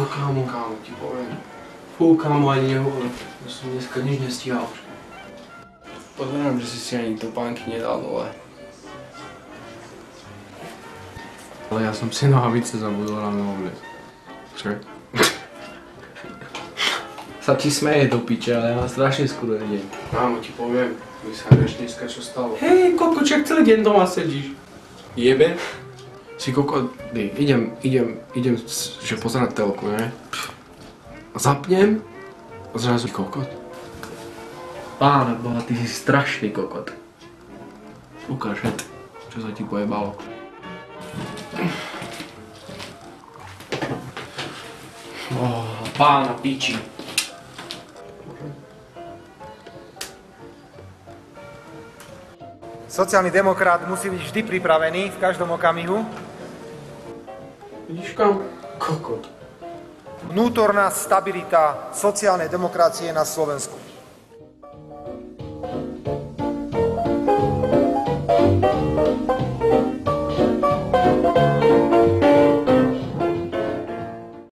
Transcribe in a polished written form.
Kámo, ti poviem. Fú, kámo, ani nehovor. Ja som dneska nič nestíhal. Pozerám, že si ani topánky nedal dole. Ale ja som si nohavice zabudol ráno obliecť. Čo? Sa ti smeje do piče, ale ja mám strašne skúrený deň. Kámo, ti poviem, my sa vieš dneska čo stalo. Hej, kokoček, celý deň doma sedíš. Jebe? Si koko, idem, že pozerať telku, ne? Zapnem a zrazu kokot. Pána boha, ty si strašný kokot. Ukáž, čo sa ti pojebalo. Pána piči. Sociálny demokrat musí byť vždy pripravený v každom okamihu. Vidíš kam? Kokot. Vnútorná stabilita sociálnej demokracie na Slovensku.